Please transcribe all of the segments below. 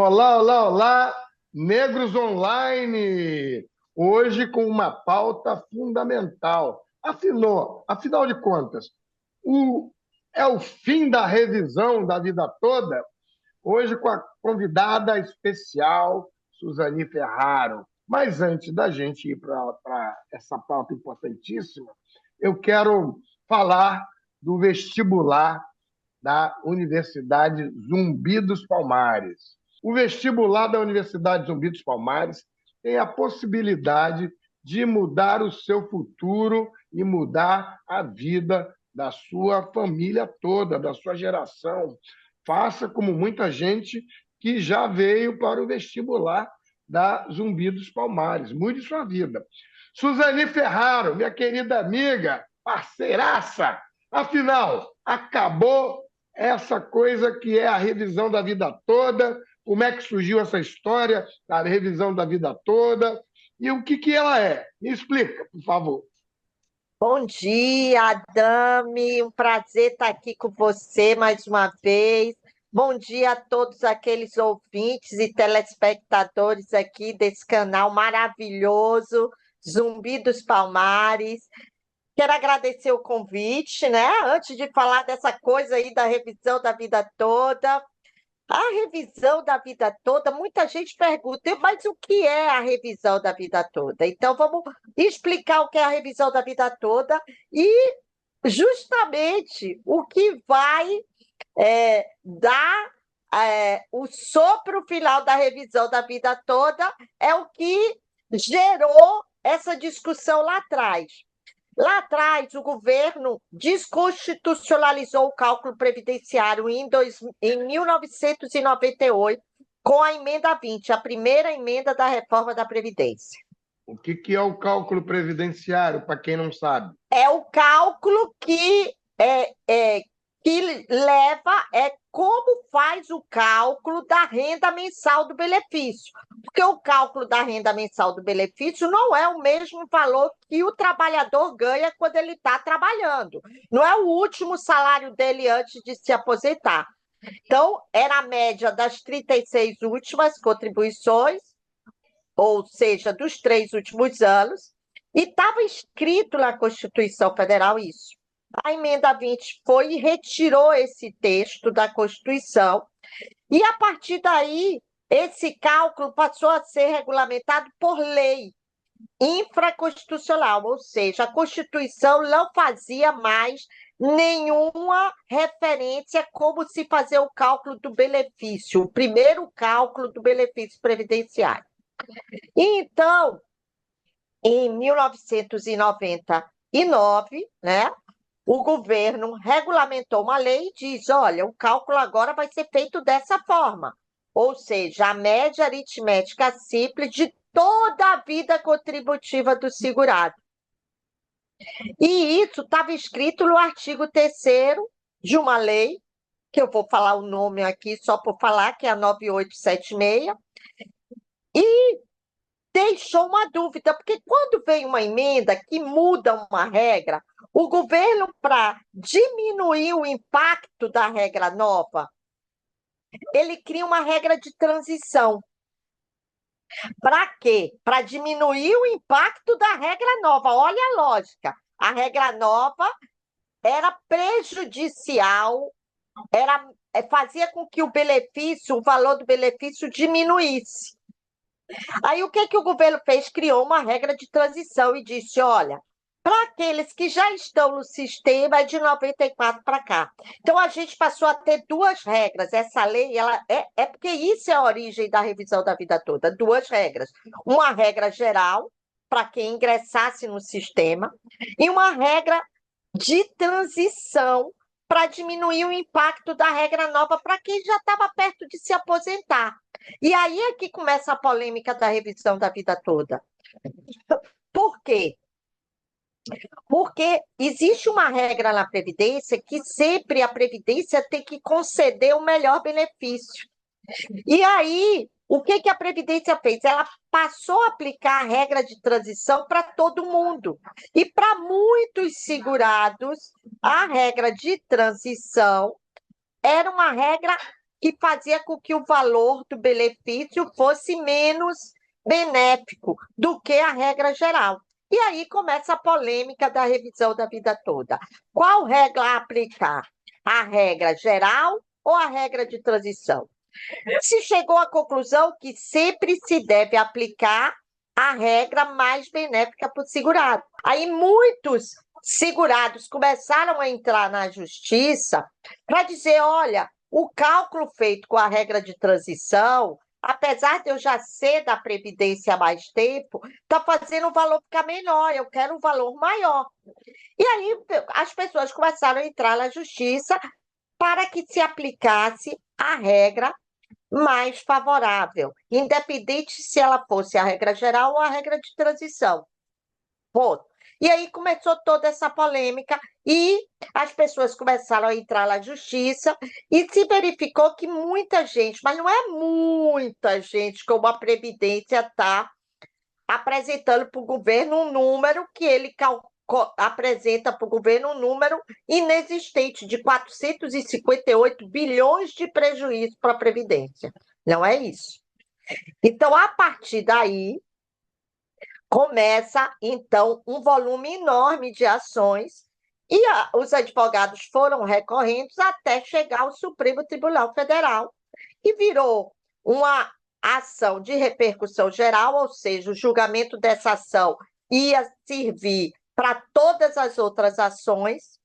Olá, olá, olá, Negros Online! Hoje com uma pauta fundamental. Afinal de contas, o- é o fim da revisão da vida toda? Hoje com a convidada especial, Suzane Ferraro. Mas antes da gente ir para essa pauta importantíssima, eu quero falar do vestibular da Universidade Zumbi dos Palmares. O vestibular da Universidade Zumbi dos Palmares tem a possibilidade de mudar o seu futuro e mudar a vida da sua família toda, da sua geração. Faça como muita gente que já veio para o vestibular da Zumbi dos Palmares. Mude sua vida. Suzane Ferraro, minha querida amiga, parceiraça, afinal, acabou essa coisa que é a revisão da vida toda, como é que surgiu essa história da revisão da vida toda e o que ela é. Me explica, por favor. Bom dia, Adame. Um prazer estar aqui com você mais uma vez. Bom dia a todos aqueles ouvintes e telespectadores aqui desse canal maravilhoso, Zumbi dos Palmares. Quero agradecer o convite, né? Antes de falar dessa coisa aí da revisão da vida toda, a revisão da vida toda, muita gente pergunta, mas o que é a revisão da vida toda? Então, vamos explicar o que é a revisão da vida toda e justamente o que vai dar o sopro final da revisão da vida toda é o que gerou essa discussão lá atrás. Lá atrás, o governo desconstitucionalizou o cálculo previdenciário em 1998, com a emenda 20, a primeira emenda da reforma da Previdência. O que é o cálculo previdenciário, para quem não sabe? É o cálculo que leva, como faz o cálculo da renda mensal do benefício. Porque o cálculo da renda mensal do benefício não é o mesmo valor que o trabalhador ganha quando ele está trabalhando. Não é o último salário dele antes de se aposentar. Então, era a média das 36 últimas contribuições, ou seja, dos 3 últimos anos, e estava escrito na Constituição Federal isso. A emenda 20 foi e retirou esse texto da Constituição, e a partir daí, esse cálculo passou a ser regulamentado por lei infraconstitucional, ou seja, a Constituição não fazia mais nenhuma referência a como se fazer o cálculo do benefício, o primeiro cálculo do benefício previdenciário. Então, em 1999, né, o governo regulamentou uma lei e diz: olha, o cálculo agora vai ser feito dessa forma, ou seja, a média aritmética simples de toda a vida contributiva do segurado. E isso estava escrito no artigo 3º de uma lei, que eu vou falar o nome aqui só por falar, que é a 9876, e deixou uma dúvida, porque quando vem uma emenda que muda uma regra, o governo, para diminuir o impacto da regra nova, ele cria uma regra de transição. Para quê? Para diminuir o impacto da regra nova. Olha a lógica. A regra nova era prejudicial, fazia com que o valor do benefício diminuísse. Aí o que o governo fez? Criou uma regra de transição e disse: olha, para aqueles que já estão no sistema é de 94 para cá. Então a gente passou a ter duas regras. Essa lei, ela é porque isso é a origem da revisão da vida toda, duas regras. Uma regra geral para quem ingressasse no sistema e uma regra de transição para diminuir o impacto da regra nova para quem já estava perto de se aposentar. E aí é que começa a polêmica da revisão da vida toda. Por quê? Porque existe uma regra na Previdência que sempre a Previdência tem que conceder o melhor benefício. E aí, o que a Previdência fez? Ela passou a aplicar a regra de transição para todo mundo. E para muitos segurados, a regra de transição era uma regra que fazia com que o valor do benefício fosse menos benéfico do que a regra geral. E aí começa a polêmica da revisão da vida toda. Qual regra aplicar? A regra geral ou a regra de transição? Se chegou à conclusão que sempre se deve aplicar a regra mais benéfica para o segurado. Aí muitos segurados começaram a entrar na justiça para dizer, olha, o cálculo feito com a regra de transição, apesar de eu já ser da Previdência há mais tempo, está fazendo o valor ficar menor, eu quero um valor maior. E aí as pessoas começaram a entrar na justiça para que se aplicasse a regra mais favorável, independente se ela fosse a regra geral ou a regra de transição. Ponto. E aí começou toda essa polêmica e as pessoas começaram a entrar na justiça e se verificou que muita gente, mas não é muita gente, como a Previdência está apresentando para o governo um número que ele apresenta para o governo um número inexistente de 458 bilhões de prejuízo para a Previdência. Não é isso. Então, a partir daí, começa, então, um volume enorme de ações e os advogados foram recorrendo até chegar ao Supremo Tribunal Federal e virou uma ação de repercussão geral, ou seja, o julgamento dessa ação ia servir para todas as outras ações,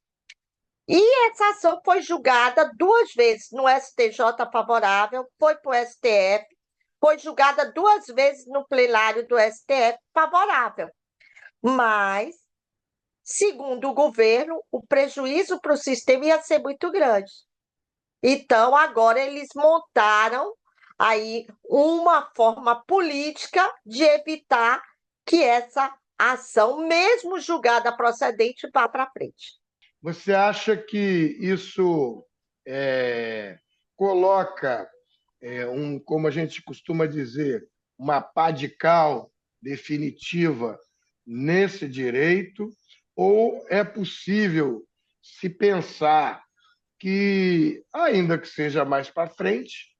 e essa ação foi julgada 2 vezes no STJ favorável, foi para o STF, foi julgada 2 vezes no plenário do STF favorável. Mas, segundo o governo, o prejuízo para o sistema ia ser muito grande. Então, agora eles montaram aí uma forma política de evitar que essa ação, mesmo julgada procedente, vá para frente. Você acha que isso coloca, como a gente costuma dizer, uma pá de cal definitiva nesse direito? Ou é possível se pensar que, ainda que seja mais para frente,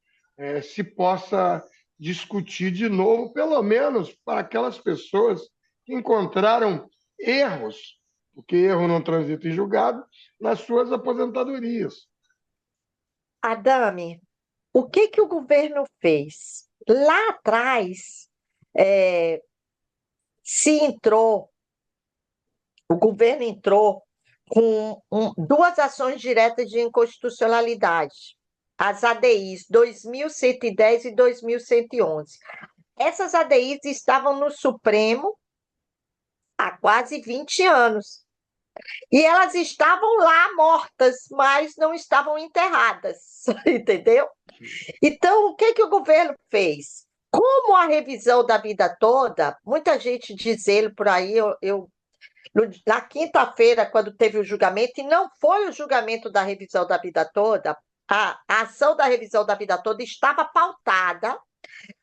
se possa discutir de novo, pelo menos para aquelas pessoas que encontraram erros, porque erro não transita em julgado, nas suas aposentadorias? Adame, o que o governo fez? Lá atrás, o governo entrou com 2 ações diretas de inconstitucionalidade, as ADIs 2110 e 2111. Essas ADIs estavam no Supremo há quase 20 anos. E elas estavam lá mortas, mas não estavam enterradas, entendeu? Então, o que o governo fez? Como a revisão da vida toda, muita gente dizendo por aí, na quinta-feira, quando teve o julgamento, e não foi o julgamento da revisão da vida toda, a ação da revisão da vida toda estava pautada,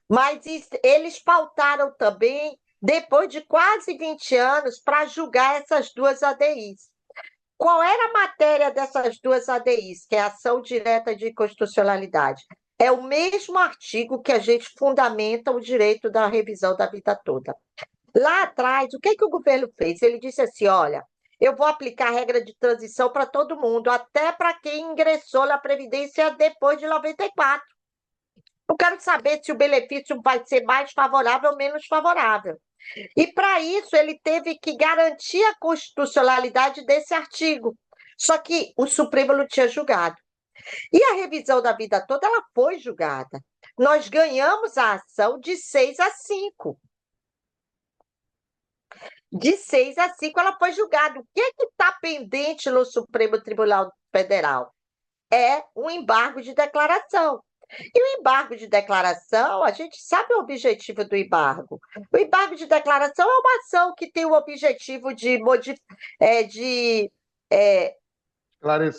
mas eles pautaram também depois de quase 20 anos para julgar essas 2 ADIs. Qual era a matéria dessas 2 ADIs, que é a ação direta de inconstitucionalidade? É o mesmo artigo que a gente fundamenta o direito da revisão da vida toda. Lá atrás, o que o governo fez? Ele disse assim, olha, eu vou aplicar a regra de transição para todo mundo, até para quem ingressou na Previdência depois de 94. Eu quero saber se o benefício vai ser mais favorável ou menos favorável. E, para isso, ele teve que garantir a constitucionalidade desse artigo. Só que o Supremo não tinha julgado. E a revisão da vida toda, ela foi julgada. Nós ganhamos a ação de 6-5. De 6-5, ela foi julgada. O que está pendente no Supremo Tribunal Federal? É um embargo de declaração. E o embargo de declaração, a gente sabe o objetivo do embargo. O embargo de declaração é uma ação que tem o objetivo de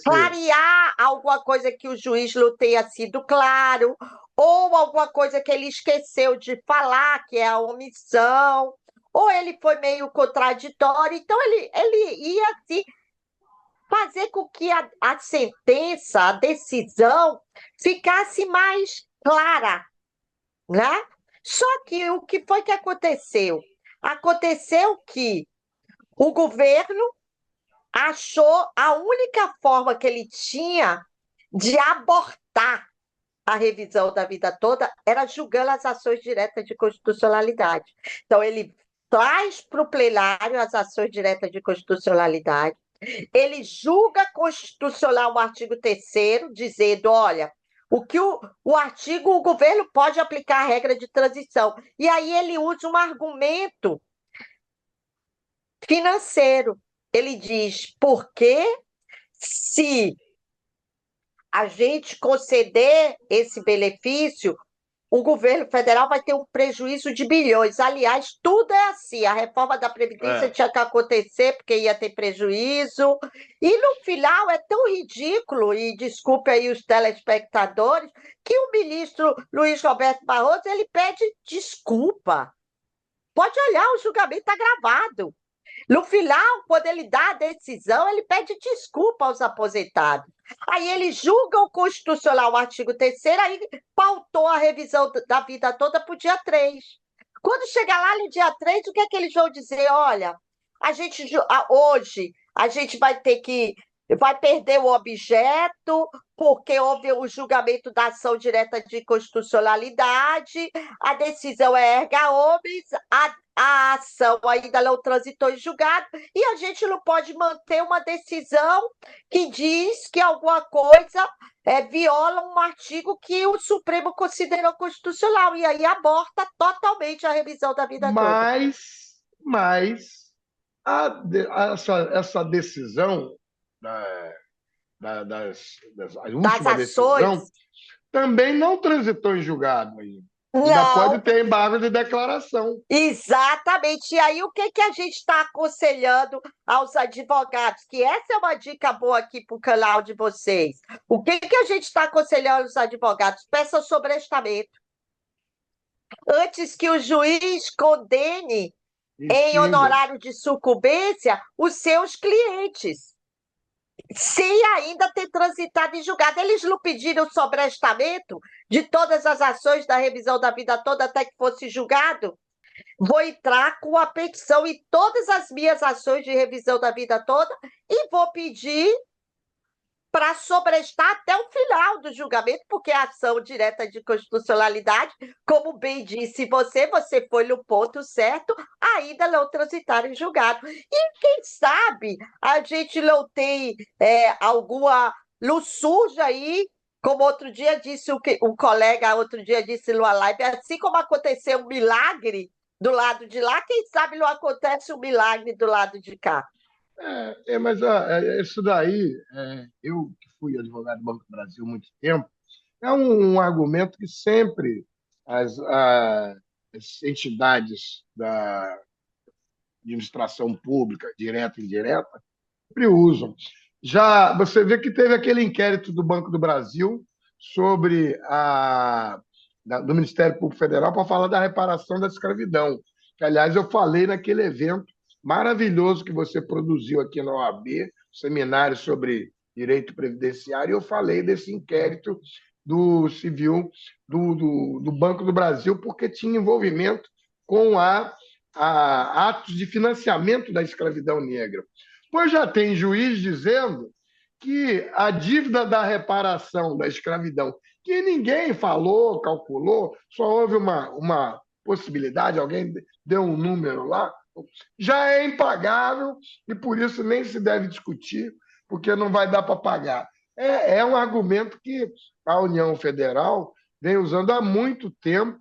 clarear alguma coisa que o juiz não tenha sido claro, ou alguma coisa que ele esqueceu de falar, que é a omissão, ou ele foi meio contraditório. Então, ele ia assim, fazer com que a sentença, a decisão, ficasse mais clara, né? Só que o que foi que aconteceu? Aconteceu que o governo achou a única forma que ele tinha de abortar a revisão da vida toda era julgando as ações diretas de constitucionalidade. Então, ele traz para o plenário as ações diretas de constitucionalidade, ele julga constitucional o artigo 3º, dizendo, olha, o que o artigo, o governo pode aplicar a regra de transição. E aí ele usa um argumento financeiro. Ele diz, porque se a gente conceder esse benefício, o governo federal vai ter um prejuízo de bilhões. Aliás, tudo é assim. A reforma da Previdência tinha que acontecer porque ia ter prejuízo. E no final é tão ridículo, e desculpe aí os telespectadores, que o ministro Luiz Roberto Barroso ele pede desculpa. Pode olhar, o julgamento está gravado. No final, quando ele dá a decisão, ele pede desculpa aos aposentados. Aí ele julga o constitucional, o artigo 3º, aí pautou a revisão da vida toda para o dia 3. Quando chegar lá no dia 3, o que é que eles vão dizer? Olha, hoje a gente vai perder o objeto, porque houve o julgamento da ação direta de constitucionalidade, a decisão é erga omnes, a ação ainda não transitou em julgado, e a gente não pode manter uma decisão que diz que alguma coisa viola um artigo que o Supremo considerou constitucional, e aí aborta totalmente a revisão da vida toda. Mas essa decisão, a última decisão, também não transitou em julgado ainda. Ainda pode ter embargo de declaração. Exatamente. E aí, o que a gente está aconselhando aos advogados? Que essa é uma dica boa aqui para o canal de vocês. O que a gente está aconselhando aos advogados? Peça sobrestamento. Antes que o juiz condene em honorário de sucumbência os seus clientes, sem ainda ter transitado em julgado. Eles não pediram sobrestamento de todas as ações da revisão da vida toda até que fosse julgado? Vou entrar com a petição em todas as minhas ações de revisão da vida toda e vou pedir para sobrestar até o final do julgamento, porque a ação direta de constitucionalidade, como bem disse você foi no ponto certo, ainda não transitaram em julgado. E quem sabe a gente não tem alguma luz suja aí, como outro dia disse um colega, outro dia disse numa live, assim como aconteceu um milagre do lado de lá, quem sabe não acontece um milagre do lado de cá. Mas isso daí, eu que fui advogado do Banco do Brasil há muito tempo, é um argumento que sempre as entidades da administração pública, direta e indireta, sempre usam. Já você vê que teve aquele inquérito do Banco do Brasil sobre do Ministério Público Federal para falar da reparação da escravidão, que, aliás, eu falei naquele evento maravilhoso que você produziu aqui na OAB, seminário sobre direito previdenciário, e eu falei desse inquérito do civil do Banco do Brasil, porque tinha envolvimento com atos de financiamento da escravidão negra. Pois já tem juiz dizendo que a dívida da reparação da escravidão, que ninguém falou, calculou, só houve uma possibilidade, alguém deu um número lá, já é impagável e por isso nem se deve discutir, porque não vai dar para pagar. É um argumento que a União Federal vem usando há muito tempo,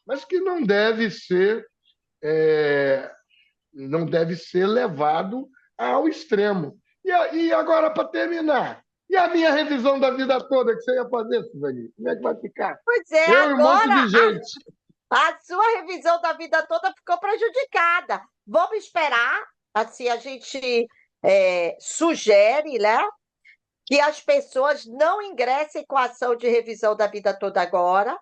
mas que não deve ser levado ao extremo. E agora, para terminar, e a minha revisão da vida toda que você ia fazer, Suzane? Como é que vai ficar? Pois é, eu e um monte de gente. A sua revisão da vida toda ficou prejudicada. Vamos esperar, assim, a gente sugere, né, que as pessoas não ingressem com a ação de revisão da vida toda agora.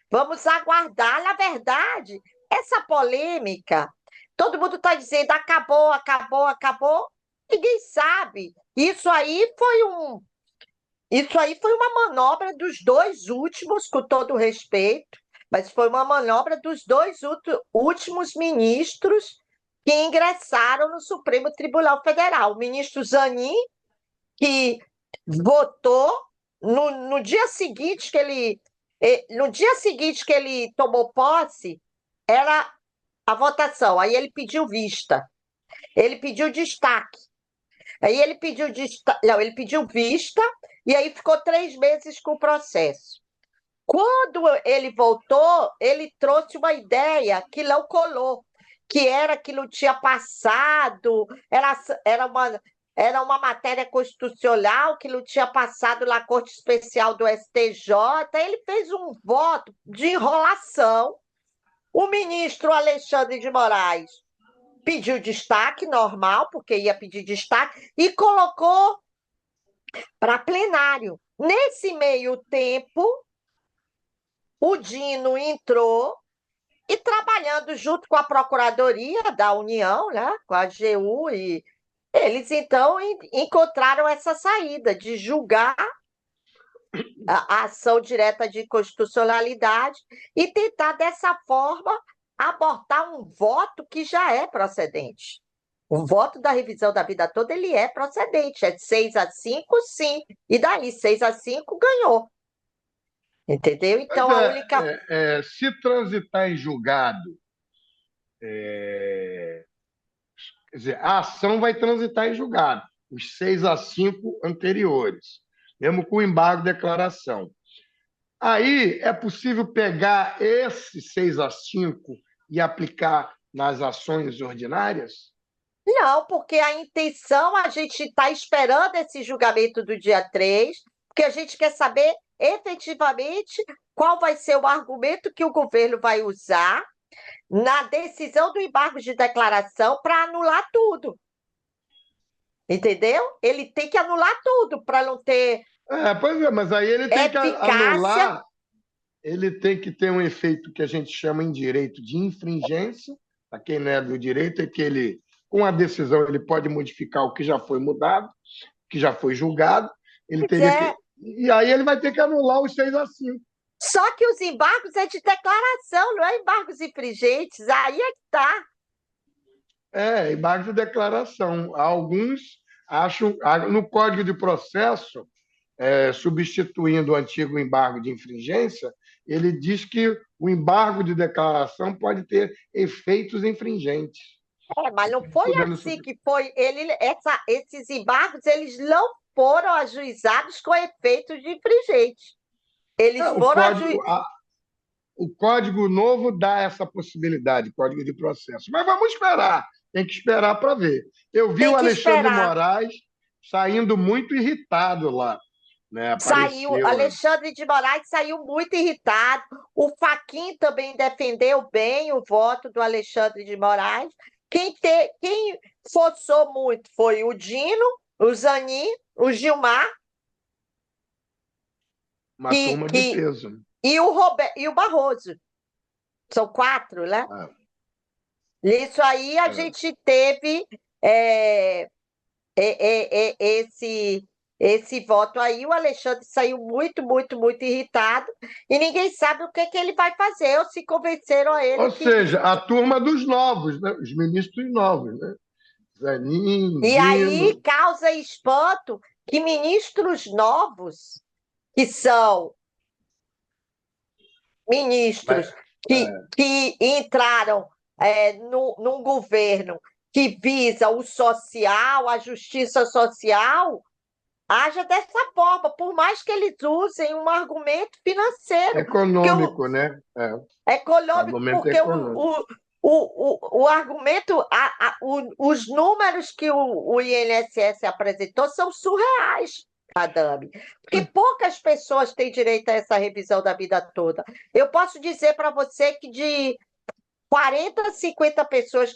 Vamos aguardar. Na verdade, essa polêmica, todo mundo está dizendo acabou, acabou, acabou. Ninguém sabe sabe, isso aí foi uma manobra dos dois últimos, com todo respeito, mas foi uma manobra dos dois últimos ministros que ingressaram no Supremo Tribunal Federal. O ministro Zanin, que votou no dia seguinte que ele tomou posse, era a votação. Aí ele pediu vista, ele pediu destaque. Aí não, ele pediu vista e aí ficou 3 meses com o processo. Quando ele voltou, ele trouxe uma ideia que não colou, que não tinha passado, era uma matéria constitucional que não tinha passado na Corte Especial do STJ. Ele fez um voto de enrolação. O ministro Alexandre de Moraes pediu destaque, normal, porque ia pedir destaque, e colocou para plenário. Nesse meio tempo, o Dino entrou e, trabalhando junto com a Procuradoria da União, né, com a AGU, e eles então encontraram essa saída de julgar a ação direta de constitucionalidade e tentar, dessa forma, abortar um voto que já é procedente. O voto da revisão da vida toda, ele é procedente, é de 6-5, sim, e daí 6-5 ganhou. Entendeu? Pois Então, a única. se transitar em julgado, quer dizer, a ação vai transitar em julgado, os 6-5 anteriores, mesmo com o embargo de declaração. Aí é possível pegar esse 6-5 e aplicar nas ações ordinárias? Não, porque a intenção, a gente está esperando esse julgamento do dia 3, porque a gente quer saber efetivamente qual vai ser o argumento que o governo vai usar na decisão do embargo de declaração para anular tudo. Entendeu? Ele tem que anular tudo para não ter Pois é, mas aí ele tem que eficácia. anular, ele tem que ter um efeito que a gente chama em direito de infringência. Para quem não é do direito, é que ele, com a decisão, ele pode modificar o que já foi mudado, que já foi julgado. Ele Pois teria é. que. E aí ele vai ter que anular os 6-5. Só que os embargos é de declaração, não é embargos infringentes. Aí é que está. Embargo de declaração. Alguns acham, no Código de Processo, substituindo o antigo embargo de infringência, ele diz que o embargo de declaração pode ter efeitos infringentes. Mas não foi assim que foi. Esses embargos, eles não foram ajuizados com efeitos de infringente. Eles foram ajuizados. O Código Novo dá essa possibilidade, Código de Processo. Mas vamos esperar, tem que esperar para ver. Eu vi Tem o que Alexandre esperar. Moraes saindo muito irritado lá. Né? Apareceu, Alexandre de Moraes saiu muito irritado. O Fachin também defendeu bem o voto do Alexandre de Moraes. Quem forçou muito foi o Dino, o Zanin, o Gilmar uma turma de peso. e o Barroso. São 4, né? Isso aí a gente teve esse voto aí. O Alexandre saiu muito, muito, muito irritado e ninguém sabe o que ele vai fazer ou se convenceram a ele. Ou seja, a turma dos novos, né? Os ministros novos, né? Zanin, E Dino. aí causa espanto que ministros novos, que são ministros que entraram num governo que visa o social, a justiça social, haja dessa forma, por mais que eles usem um argumento financeiro. Econômico, né? Econômico, Argumento porque econômico. o argumento, os números que o INSS apresentou são surreais, Adame, porque poucas pessoas têm direito a essa revisão da vida toda. Eu posso dizer para você que de 40, 50 pessoas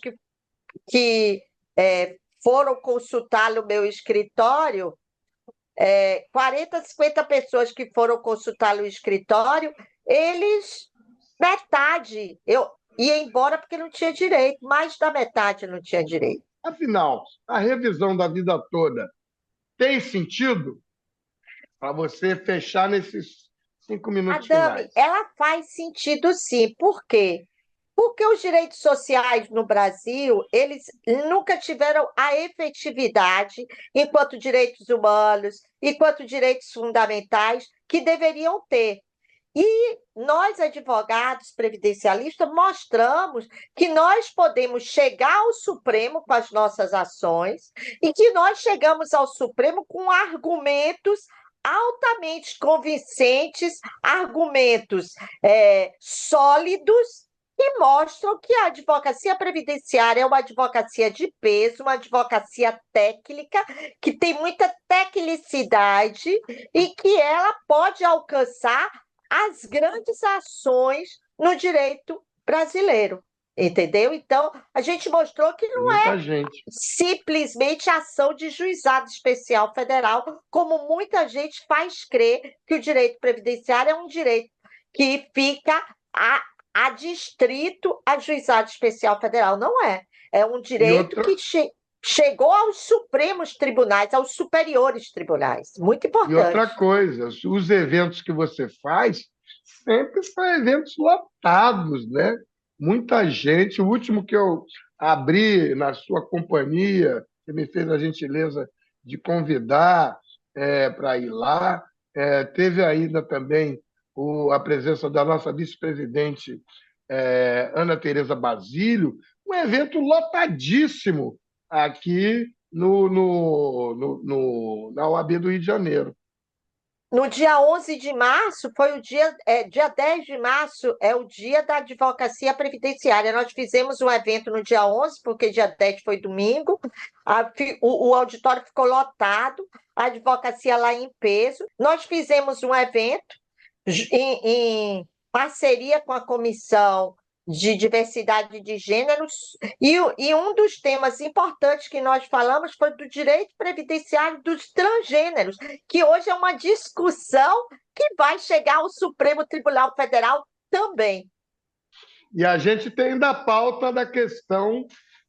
que foram consultar no meu escritório, 40, 50 pessoas que foram consultar no escritório, metade, eu ia embora porque não tinha direito, mais da metade não tinha direito. Afinal, a revisão da vida toda tem sentido para você fechar nesses 5 minutos Adame, finais? ela faz sentido sim. Por quê? Porque os direitos sociais no Brasil, eles nunca tiveram a efetividade enquanto direitos humanos, enquanto direitos fundamentais que deveriam ter. E nós, advogados previdencialistas, mostramos que nós podemos chegar ao Supremo com as nossas ações e que nós chegamos ao Supremo com argumentos altamente convincentes, argumentos sólidos, que mostram que a advocacia previdenciária é uma advocacia de peso, uma advocacia técnica, que tem muita tecnicidade e que ela pode alcançar as grandes ações no direito brasileiro, entendeu? Então, a gente mostrou que Tem não muita é gente. simplesmente ação de juizado especial federal, como muita gente faz crer que o direito previdenciário é um direito que fica adstrito a juizado especial federal. Não é. É um E direito outra, que chegou aos Supremos Tribunais, aos superiores tribunais. Muito e outra importante. coisa, os eventos que você faz sempre são eventos lotados, né? Muita gente. O último que eu abri na sua companhia, você me fez a gentileza de convidar para ir lá. Teve ainda também a presença da nossa vice-presidente Ana Tereza Basílio, um evento lotadíssimo aqui na OAB do Rio de Janeiro. No dia 11 de março, foi o dia 10 de março, é o dia da advocacia previdenciária. Nós fizemos um evento no dia 11, porque dia 10 foi domingo, o auditório ficou lotado, a advocacia lá em peso. Nós fizemos um evento em parceria com a Comissão de Diversidade de Gêneros, e um dos temas importantes que nós falamos foi do direito previdenciário dos transgêneros, que hoje é uma discussão que vai chegar ao Supremo Tribunal Federal também. E a gente tem ainda a pauta da questão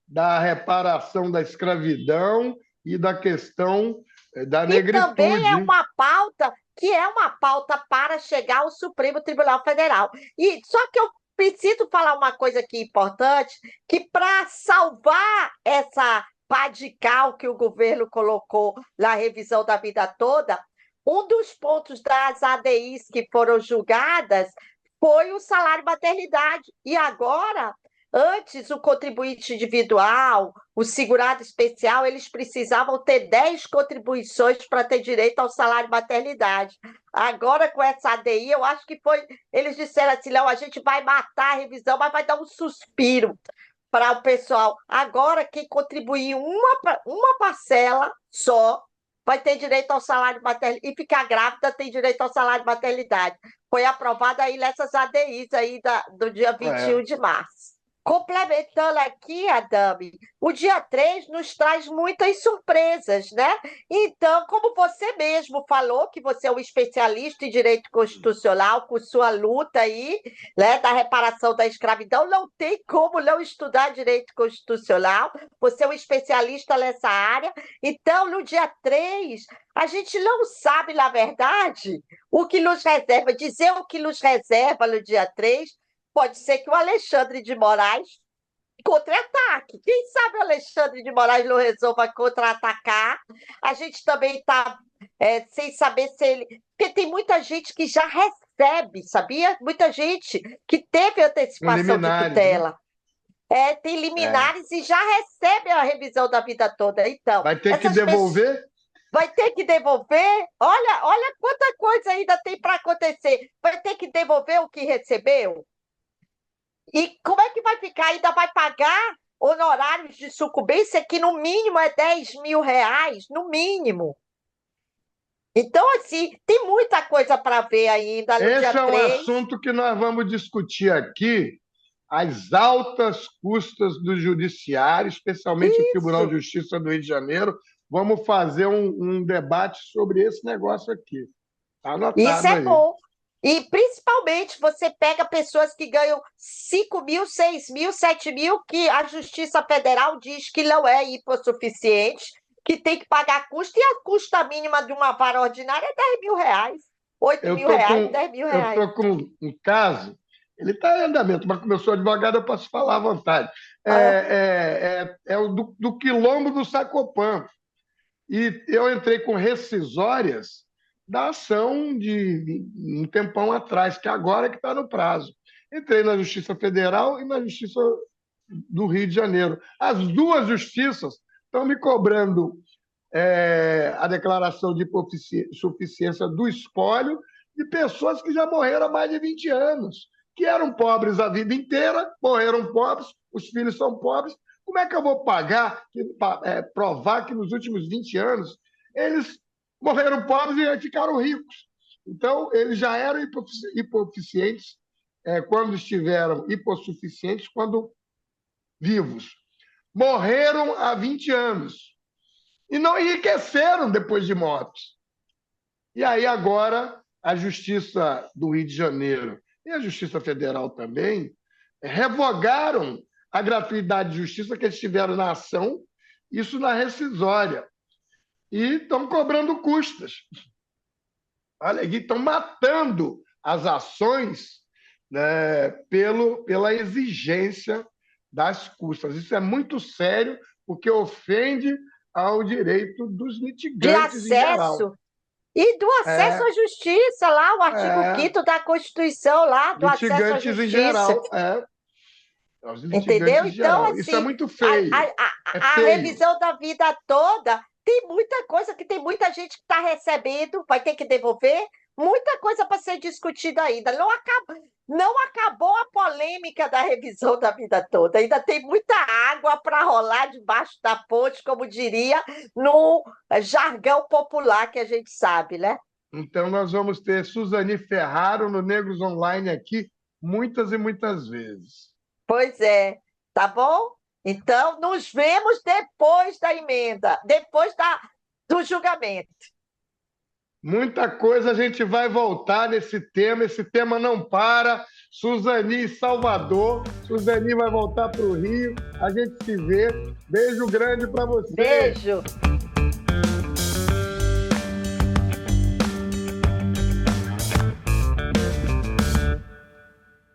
da reparação da escravidão e da questão da E também é negritude. uma pauta que é uma pauta para chegar ao Supremo Tribunal Federal. E só que eu preciso falar uma coisa aqui importante, que para salvar essa pá de cal que o governo colocou na revisão da vida toda, um dos pontos das ADIs que foram julgadas foi o salário maternidade. E agora, antes, o contribuinte individual, o segurado especial, eles precisavam ter 10 contribuições para ter direito ao salário maternidade. Agora, com essa ADI, eu acho que foi. Eles disseram assim: não, a gente vai matar a revisão, mas vai dar um suspiro para o pessoal. Agora, quem contribuir uma parcela só vai ter direito ao salário maternidade. E ficar grávida tem direito ao salário maternidade. Foi aprovada aí nessas ADIs aí do dia 21 É, de março. Complementando aqui, Adame, o dia 3 nos traz muitas surpresas, né? Então, como você mesmo falou, que você é um especialista em direito constitucional, com sua luta aí, né, da reparação da escravidão, não tem como não estudar direito constitucional, você é um especialista nessa área. Então, no dia 3, a gente não sabe, na verdade, o que nos reserva. Dizer o que nos reserva no dia 3. Pode ser que o Alexandre de Moraes contra-ataque. Quem sabe o Alexandre de Moraes não resolva contra-atacar? A gente também está sem saber se ele. Porque tem muita gente que já recebe, sabia? Muita gente que teve antecipação de liminares, né? tutela. Tem É. liminares e já recebe a revisão da vida toda. Então, Vai ter que essas pessoas. devolver? Vai ter que devolver? Olha quanta coisa ainda tem para acontecer. Vai ter que devolver o que recebeu? E como é que vai ficar? Ainda vai pagar honorários de sucumbência que no mínimo é R$ 10.000, no mínimo. Então, assim, tem muita coisa para ver ainda no dia Esse é um 3. assunto que nós vamos discutir aqui, as altas custas do judiciário, especialmente o Tribunal de Isso, Justiça do Rio de Janeiro. Vamos fazer um debate sobre esse negócio aqui. Está isso anotado é aí. bom. E, principalmente, você pega pessoas que ganham 5.000, 6.000, 7.000, que a Justiça Federal diz que não é hipossuficiente, que tem que pagar custo, e a custa mínima de uma vara ordinária é R$ 10.000, R$ 8.000, R$ 10.000. Eu estou com um caso, ele está em andamento, mas como eu sou advogado, eu posso falar à vontade. É o do quilombo do Sacopã. E eu entrei com rescisórias da ação de um tempão atrás, que agora que está no prazo. Entrei na Justiça Federal e na Justiça do Rio de Janeiro. As duas justiças estão me cobrando a declaração de suficiência do espólio de pessoas que já morreram há mais de 20 anos, que eram pobres a vida inteira, morreram pobres, os filhos são pobres. Como é que eu vou provar que nos últimos 20 anos eles morreram pobres e ficaram ricos? Então, eles já eram hipoficientes quando estiveram hipossuficientes quando vivos. Morreram há 20 anos e não enriqueceram depois de mortos. E aí agora a Justiça do Rio de Janeiro e a Justiça Federal também revogaram a gratuidade de justiça que eles tiveram na ação, isso na rescisória, e estão cobrando custas. Olha, e estão matando as ações, né, pela exigência das custas. Isso é muito sério, porque ofende ao direito dos litigantes em geral. E do acesso à justiça, lá, o artigo 5º da Constituição, lá, do acesso à justiça. Litigantes em geral, Entendeu? Então, assim, isso é muito feio. A revisão da vida toda, tem muita coisa que tem muita gente que está recebendo, vai ter que devolver, muita coisa para ser discutida ainda. Não acabou a polêmica da revisão da vida toda, ainda tem muita água para rolar debaixo da ponte, como diria no jargão popular que a gente sabe, né? Então, nós vamos ter Suzani Ferraro no Negros Online aqui muitas e muitas vezes. Pois é, tá bom? Então, nos vemos depois da emenda, depois do julgamento. Muita coisa a gente vai voltar nesse tema não para. Suzani em Salvador, Suzani vai voltar para o Rio, a gente se vê. Beijo grande para você. Beijo.